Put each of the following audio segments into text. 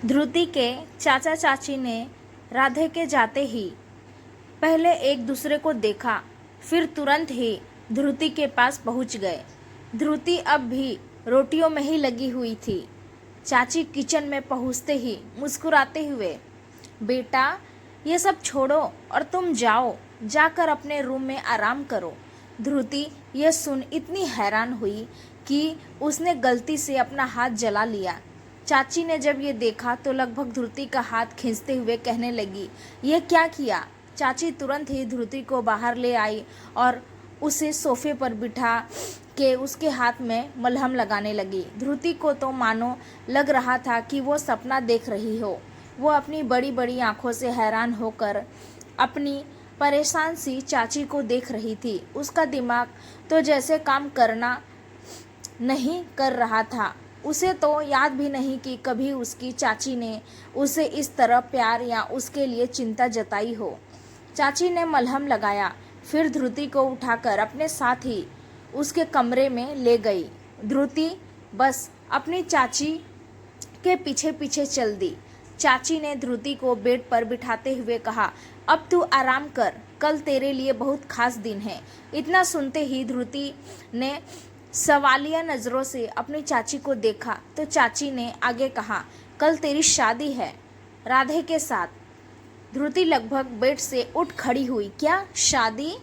ध्रुति के चाचा चाची ने राधे के जाते ही पहले एक दूसरे को देखा, फिर तुरंत ही ध्रुति के पास पहुंच गए। ध्रुति अब भी रोटियों में ही लगी हुई थी। चाची किचन में पहुंचते ही मुस्कुराते हुए, बेटा ये सब छोड़ो और तुम जाओ, जाकर अपने रूम में आराम करो। ध्रुति यह सुन इतनी हैरान हुई कि उसने गलती से अपना हाथ जला लिया। चाची ने जब ये देखा तो लगभग ध्रुति का हाथ खींचते हुए कहने लगी, ये क्या किया? चाची तुरंत ही ध्रुति को बाहर ले आई और उसे सोफे पर बिठा के उसके हाथ में मलहम लगाने लगी। ध्रुति को तो मानो लग रहा था कि वो सपना देख रही हो। वो अपनी बड़ी बड़ी आंखों से हैरान होकर अपनी परेशान सी चाची को देख रही थी। उसका दिमाग तो जैसे काम करना नहीं कर रहा था। उसे तो याद भी नहीं कि कभी उसकी चाची ने उसे इस तरह प्यार या उसके लिए चिंता जताई हो। चाची ने मलहम लगाया, फिर ध्रुति को उठाकर अपने साथ ही उसके कमरे में ले गई। ध्रुति बस अपनी चाची के पीछे पीछे चल दी। चाची ने ध्रुति को बेड पर बिठाते हुए कहा, अब तू आराम कर, कल तेरे लिए बहुत खास दिन है। इतना सुनते ही ध्रुति ने सवालिया नज़रों से अपनी चाची को देखा तो चाची ने आगे कहा, कल तेरी शादी है राधे के साथ। ध्रुति लगभग बेड से उठ खड़ी हुई। क्या शादी?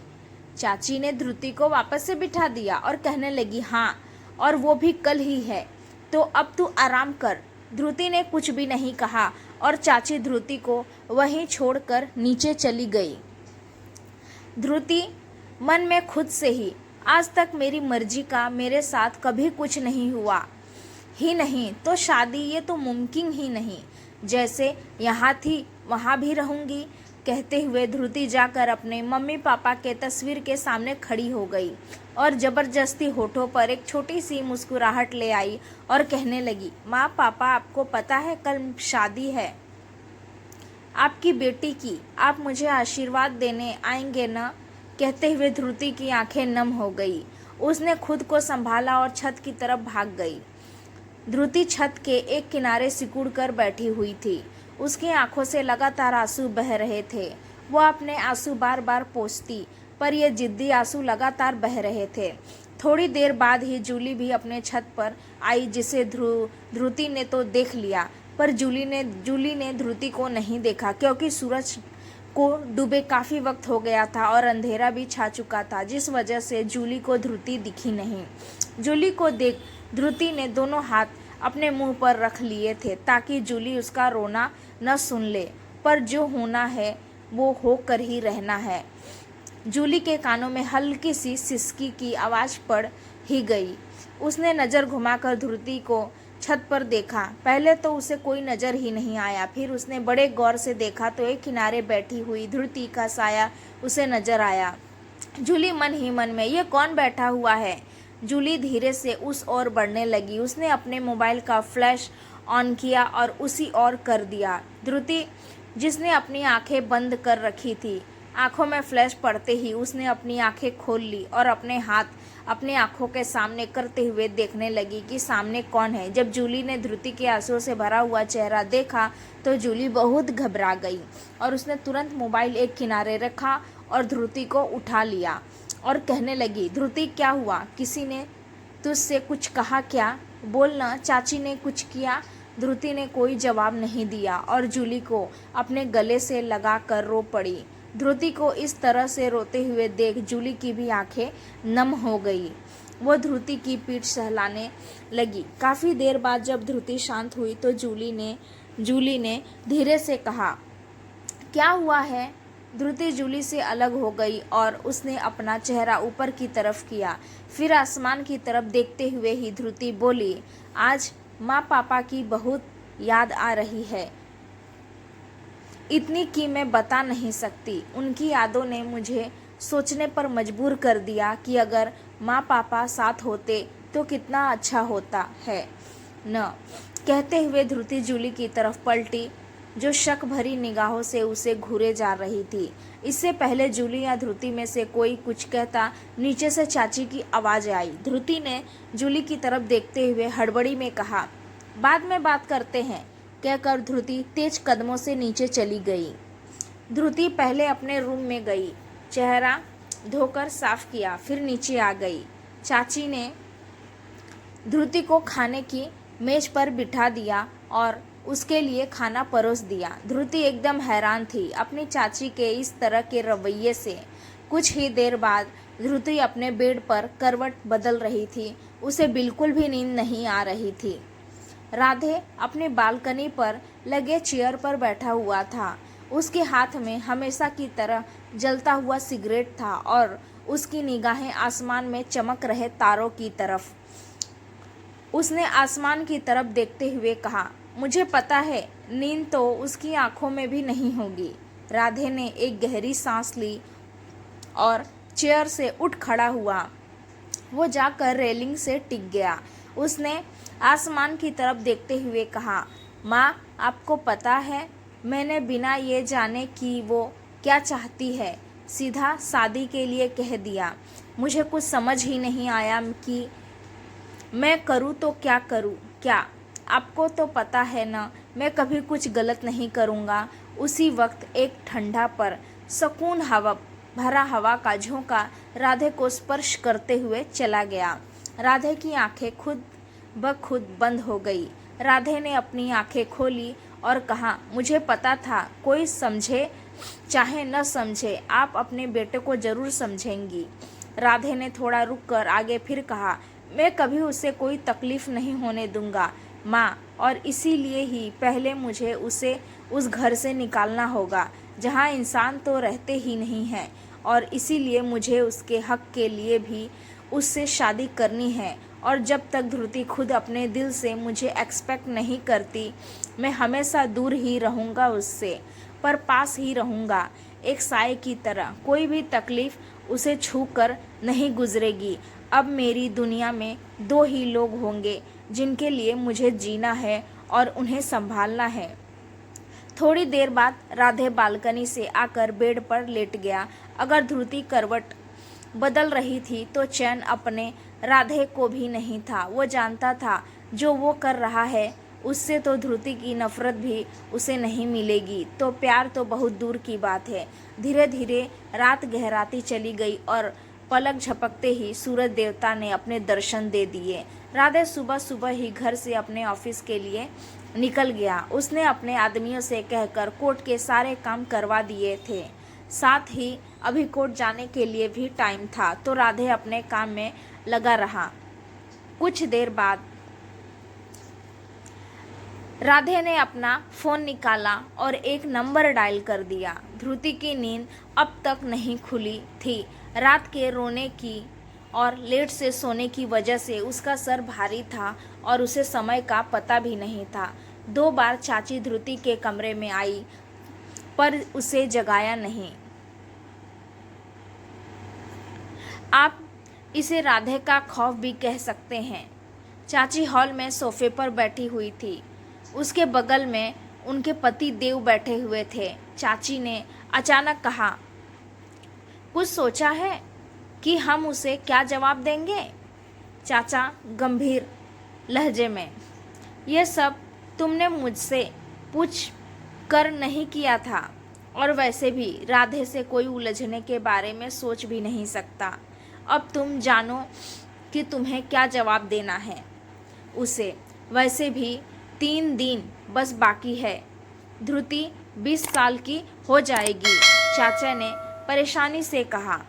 चाची ने ध्रुति को वापस से बिठा दिया और कहने लगी, हाँ, और वो भी कल ही है, तो अब तू आराम कर। ध्रुति ने कुछ भी नहीं कहा और चाची ध्रुति को वहीं छोड़कर नीचे चली गई। ध्रुति मन में खुद से ही, आज तक मेरी मर्जी का मेरे साथ कभी कुछ नहीं हुआ ही नहीं, तो शादी ये तो मुमकिन ही नहीं। जैसे यहाँ थी वहाँ भी रहूँगी। कहते हुए ध्रुति जाकर अपने मम्मी पापा के तस्वीर के सामने खड़ी हो गई और ज़बरदस्ती होठों पर एक छोटी सी मुस्कुराहट ले आई और कहने लगी, माँ पापा, आपको पता है कल शादी है आपकी बेटी की, आप मुझे आशीर्वाद देने आएंगे ना? कहते हुए ध्रुति की आंखें नम हो गई। उसने खुद को संभाला और छत की तरफ भाग गई। ध्रुति छत के एक किनारे सिकुड़ कर बैठी हुई थी। उसकी आंखों से लगातार आंसू बह रहे थे। वो अपने आंसू बार बार पोंछती, पर ये जिद्दी आंसू लगातार बह रहे थे। थोड़ी देर बाद ही जूली भी अपने छत पर आई, जिसे ध्रुति ने तो देख लिया, पर जूली ने ध्रुति को नहीं देखा, क्योंकि सूरज को डूबे काफ़ी वक्त हो गया था और अंधेरा भी छा चुका था, जिस वजह से जूली को ध्रुति दिखी नहीं। जूली को देख ध्रुति ने दोनों हाथ अपने मुंह पर रख लिए थे ताकि जूली उसका रोना न सुन ले, पर जो होना है वो होकर ही रहना है। जूली के कानों में हल्की सी सिसकी की आवाज़ पड़ ही गई। उसने नज़र घुमाकर ध्रुति को छत पर देखा। पहले तो उसे कोई नज़र ही नहीं आया, फिर उसने बड़े गौर से देखा तो एक किनारे बैठी हुई ध्रुति का साया उसे नज़र आया। जूली मन ही मन में, ये कौन बैठा हुआ है? जूली धीरे से उस ओर बढ़ने लगी। उसने अपने मोबाइल का फ्लैश ऑन किया और उसी ओर कर दिया। ध्रुति, जिसने अपनी आंखें बंद कर रखी थी, आंखों में फ्लैश पड़ते ही उसने अपनी आंखें खोल ली और अपने हाथ अपने आंखों के सामने करते हुए देखने लगी कि सामने कौन है। जब जूली ने ध्रुति के आंसुओं से भरा हुआ चेहरा देखा तो जूली बहुत घबरा गई और उसने तुरंत मोबाइल एक किनारे रखा और ध्रुति को उठा लिया और कहने लगी, ध्रुति क्या हुआ? किसी ने तुझसे कुछ कहा क्या? बोलना, चाची ने कुछ किया? ध्रुति ने कोई जवाब नहीं दिया और जूली को अपने गले से लगा कर रो पड़ी। ध्रुति को इस तरह से रोते हुए देख जूली की भी आंखें नम हो गई। वो ध्रुति की पीठ सहलाने लगी। काफ़ी देर बाद जब ध्रुति शांत हुई तो जूली ने धीरे से कहा, क्या हुआ है? ध्रुति जूली से अलग हो गई और उसने अपना चेहरा ऊपर की तरफ किया। फिर आसमान की तरफ देखते हुए ही ध्रुति बोली, आज माँ पापा की बहुत याद आ रही है, इतनी कि मैं बता नहीं सकती। उनकी यादों ने मुझे सोचने पर मजबूर कर दिया कि अगर माँ पापा साथ होते तो कितना अच्छा होता है न। कहते हुए ध्रुति जूली की तरफ पलटी, जो शक भरी निगाहों से उसे घूरे जा रही थी। इससे पहले जूली या ध्रुति में से कोई कुछ कहता, नीचे से चाची की आवाज़ आई। ध्रुति ने जूली की तरफ देखते हुए हड़बड़ी में कहा, बाद में बात करते हैं, कहकर ध्रुति तेज कदमों से नीचे चली गई। ध्रुति पहले अपने रूम में गई, चेहरा धोकर साफ किया, फिर नीचे आ गई। चाची ने ध्रुति को खाने की मेज पर बिठा दिया और उसके लिए खाना परोस दिया। ध्रुति एकदम हैरान थी अपनी चाची के इस तरह के रवैये से। कुछ ही देर बाद ध्रुति अपने बेड पर करवट बदल रही थी। उसे बिल्कुल भी नींद नहीं आ रही थी। राधे अपने बालकनी पर लगे चेयर पर बैठा हुआ था। उसके हाथ में हमेशा की तरह जलता हुआ सिगरेट था और उसकी निगाहें आसमान में चमक रहे तारों की तरफ। उसने आसमान की तरफ देखते हुए कहा, मुझे पता है नींद तो उसकी आंखों में भी नहीं होगी। राधे ने एक गहरी सांस ली और चेयर से उठ खड़ा हुआ। वो जाकर रेलिंग से टिक गया। उसने आसमान की तरफ देखते हुए कहा, माँ, आपको पता है मैंने बिना ये जाने कि वो क्या चाहती है सीधा शादी के लिए कह दिया। मुझे कुछ समझ ही नहीं आया कि मैं करूँ तो क्या करूँ। क्या आपको तो पता है ना, मैं कभी कुछ गलत नहीं करूँगा। उसी वक्त एक ठंडा पर सुकून भरा हवा का झोंका राधे को स्पर्श करते हुए चला गया। राधे की आंखें खुद ब खुद बंद हो गई। राधे ने अपनी आंखें खोली और कहा, मुझे पता था कोई समझे चाहे न समझे आप अपने बेटे को ज़रूर समझेंगी। राधे ने थोड़ा रुककर आगे फिर कहा, मैं कभी उसे कोई तकलीफ़ नहीं होने दूंगा माँ, और इसीलिए ही पहले मुझे उसे उस घर से निकालना होगा जहाँ इंसान तो रहते ही नहीं हैं, और इसीलिए मुझे उसके हक के लिए भी उससे शादी करनी है। और जब तक ध्रुति खुद अपने दिल से मुझे एक्सपेक्ट नहीं करती, मैं हमेशा दूर ही रहूँगा उससे, पर पास ही रहूँगा एक साए की तरह। कोई भी तकलीफ़ उसे छू कर नहीं गुजरेगी। अब मेरी दुनिया में दो ही लोग होंगे जिनके लिए मुझे जीना है और उन्हें संभालना है। थोड़ी देर बाद राधे बालकनी से आकर बेड पर लेट गया। अगर ध्रुति करवट बदल रही थी तो चैन अपने राधे को भी नहीं था। वो जानता था जो वो कर रहा है उससे तो ध्रुति की नफ़रत भी उसे नहीं मिलेगी, तो प्यार तो बहुत दूर की बात है। धीरे धीरे रात गहराती चली गई और पलक झपकते ही सूरज देवता ने अपने दर्शन दे दिए। राधे सुबह सुबह ही घर से अपने ऑफिस के लिए निकल गया। उसने अपने आदमियों से कहकर कोर्ट के सारे काम करवा दिए थे। साथ ही अभी कोर्ट जाने के लिए भी टाइम था, तो राधे अपने काम में लगा रहा। कुछ देर बाद राधे ने अपना फ़ोन निकाला और एक नंबर डायल कर दिया। ध्रुति की नींद अब तक नहीं खुली थी। रात के रोने की और लेट से सोने की वजह से उसका सर भारी था और उसे समय का पता भी नहीं था। 2 बार चाची ध्रुति के कमरे में आई पर उसे जगाया नहीं। आप इसे राधे का खौफ भी कह सकते हैं। चाची हॉल में सोफे पर बैठी हुई थी। उसके बगल में उनके पति देव बैठे हुए थे। चाची ने अचानक कहा, कुछ सोचा है कि हम उसे क्या जवाब देंगे? चाचा गंभीर लहजे में, ये सब तुमने मुझसे पूछ कर नहीं किया था, और वैसे भी राधे से कोई उलझने के बारे में सोच भी नहीं सकता। अब तुम जानो कि तुम्हें क्या जवाब देना है उसे। वैसे भी 3 दिन बस बाकी है, ध्रुति 20 साल की हो जाएगी, चाचा ने परेशानी से कहा।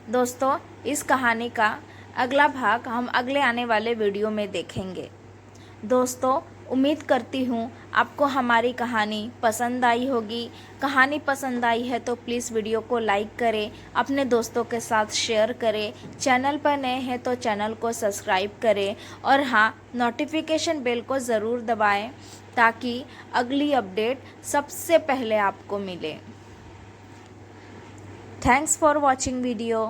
दोस्तों, इस कहानी का अगला भाग हम अगले आने वाले वीडियो में देखेंगे। दोस्तों, उम्मीद करती हूँ आपको हमारी कहानी पसंद आई होगी। कहानी पसंद आई है तो प्लीज़ वीडियो को लाइक करें, अपने दोस्तों के साथ शेयर करें। चैनल पर नए हैं तो चैनल को सब्सक्राइब करें, और हाँ, नोटिफिकेशन बेल को ज़रूर दबाएं ताकि अगली अपडेट सबसे पहले आपको मिले। Thanks for watching video.